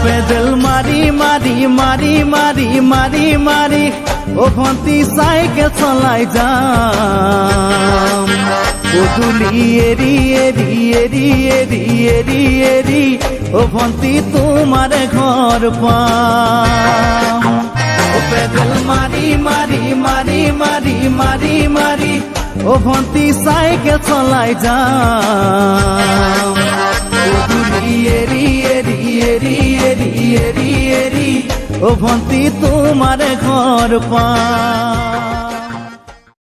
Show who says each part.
Speaker 1: Pedal মারি মারি মারি মারি মারি মারি ও ভন্তি সাইকেল চলাই যাম গধূলি এরি এরি এরি এরি এরি এরি ও ভন্তি তোমার ঘর পাম পেডেল মারি মারি মারি মারি মারি মারি ও ভন্তি সাইকেল চলাই যাম গধূলি এরি এরি এরি এরি এরি এরি ও ভন্তি তোমার ঘর পাম।